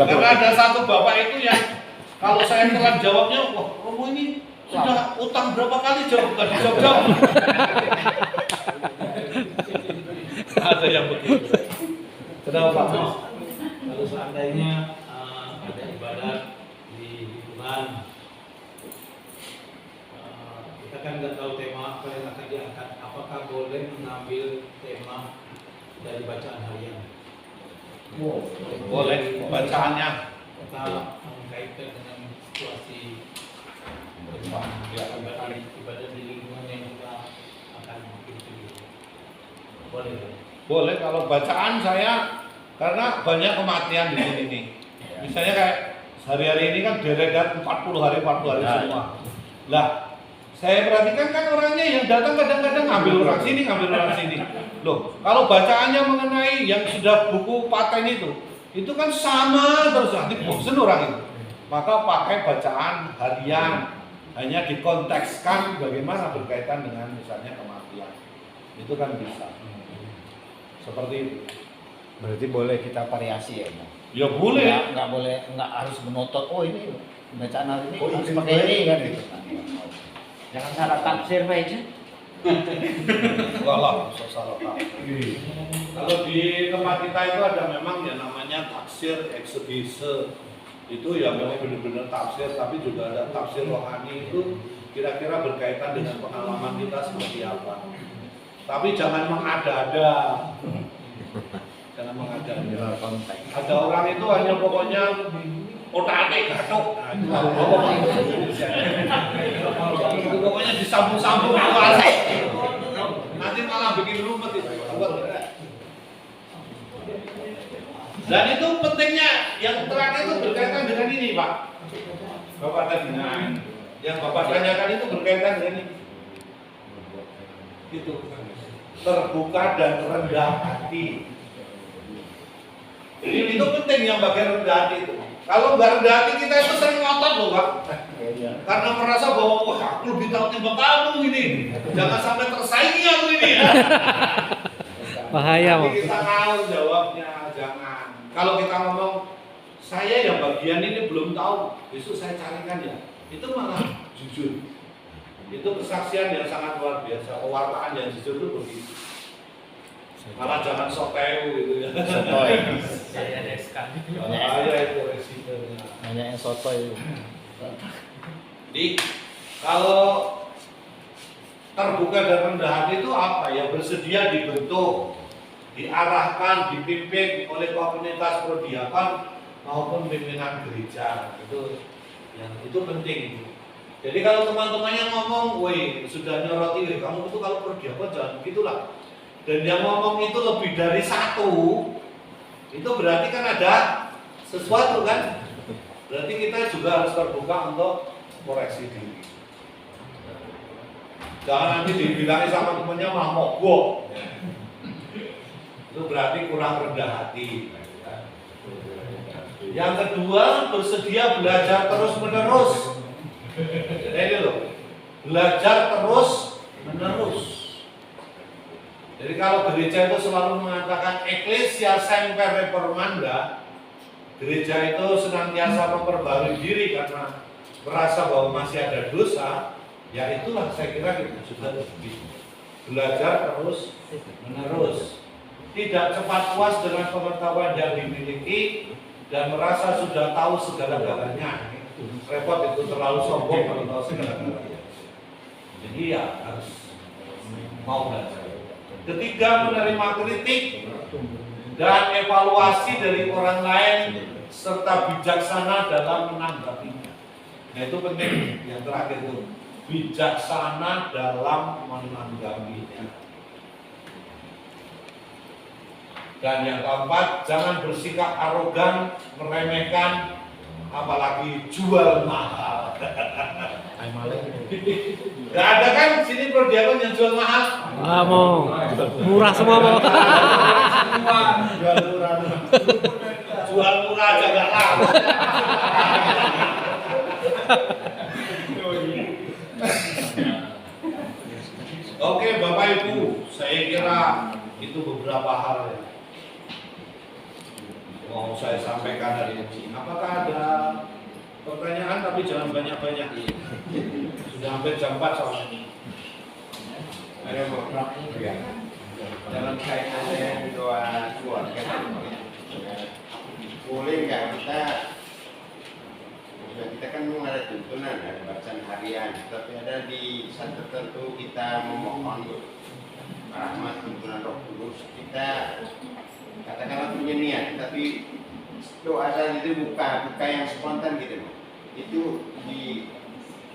Karena ada satu bapak itu yang kalau saya telat jawabnya, wah Romo ini sudah utang berapa kali jawab tadi jawab. Ada yang begitu. Kenapa Pak? Kalau seandainya ada ibadat di lingkungan, kita kan nggak tahu tema apa yang akan diangkat. Apakah boleh mengambil tema dari bacaan harian? Boleh bacaannya. Kita mengkaitkan dengan situasi ibadah di lingkungan yang kita akan ikuti. Boleh. Boleh kalau bacaan saya karena banyak kematian di sini nih. Misalnya kayak hari-hari ini kan deregat 40 hari semua. Lah, saya perhatikan kan orangnya yang datang kadang-kadang ngambil orang sini. Loh, kalau bacaannya mengenai yang sudah buku paten itu kan sama terus nanti bosen orang itu. Maka pakai bacaan harian, hanya dikontekskan bagaimana berkaitan dengan misalnya kematian. Itu kan bisa. Seperti itu. Berarti boleh kita variasi ya? Ya boleh. Nggak boleh, nggak harus menuntut. Oh ini bacaan hari ini harus pakai ini kan gitu. Jangan salah tafsir Pak Ijin. Enggak lah, salah tafsir. Kalau di tempat kita itu ada memang yang namanya tafsir eksegese. Itu ya memang benar-benar tafsir, tapi juga ada tafsir rohani itu kira-kira berkaitan dengan pengalaman kita seperti apa. Tapi jangan mengada-ada. Jangan mengada-ada. Ada orang itu hanya pokoknya otak-atik gatuk. Itu pokoknya disambung-sambung kuasa. Nanti malah bikin rumet itu. Dan itu pentingnya yang terakhir itu berkaitan dengan ini Pak. Bapak tadi, yang Bapak tanyakan itu berkaitan dengan ini. Itu terbuka dan rendah hati. Jadi itu penting yang bagian rendah hati itu. Kalau nggak rendah hati kita itu sering ngotot loh Pak. Karena merasa bahwa wah aku lebih tahu timbang kamu ini. Jangan sampai tersaingi aku ini ya. Bahaya Tapi Pak. kita tahu jawabnya, jangan. Kalau kita ngomong saya yang bagian ini belum tahu, besok saya carikan ya. Itu malah jujur. Itu kesaksian yang sangat luar biasa. Pewartaan yang jujur itu begitu. Malah jangan sok tahu gitu ya. Sotoy. Saya ada sekali. Bahaya itu resikonya. Banyak yang sotoy. Jadi kalau terbuka dan rendah hati itu apa ya? Bersedia dibentuk, diarahkan, dipimpin oleh komunitas prodiakon maupun pimpinan gereja. Itu penting. Jadi kalau teman-temannya ngomong, woi sudah nyoroti, kamu itu kalau prodiakon jangan begitulah. Dan yang ngomong itu lebih dari satu, itu berarti kan ada sesuatu kan? Berarti kita juga harus terbuka untuk koreksi diri. Jangan nanti dibilangin sama temennya mah mogok. Itu berarti kurang rendah hati. Yang kedua, bersedia belajar terus menerus. Ini loh, belajar terus menerus. Jadi kalau gereja itu selalu mengatakan Ecclesia Semper Reformanda, gereja itu senantiasa memperbarui diri karena merasa bahwa masih ada dosa, ya itulah saya kira kita juga belajar terus menerus. Tidak cepat puas dengan pengetahuan yang dimiliki dan merasa sudah tahu segala-galanya. Repot itu terlalu sombong kalau tahu segala-galanya. Jadi ya harus mau belajar. Ketiga, menerima kritik dan evaluasi dari orang lain serta bijaksana dalam menanggapinya. Nah itu penting. Yang terakhir itu bijaksana dalam menanggapinya. Dan yang keempat, jangan bersikap arogan, meremehkan, apalagi jual mahal. Gak ada kan sini prodiakon yang jual mahal? Mau murah semua mau. Jual murah aja gak laku. Oke Bapak Ibu, saya kira itu beberapa hal ya. mau saya sampaikan hari ini. Apakah ada pertanyaan, tapi jangan banyak-banyak. Sudah hampir jam 4 soalnya ini. Ada mau ya. Dalam kaitannya doa keluarga, boleh nggak kita kan memang ada tuntunan, ada bacaan harian, tapi ada di saat tertentu kita memohon rahmat tuntunan Roh Kudus, kita katakanlah punya niat, tapi doa saat itu buka yang spontan gitu, itu di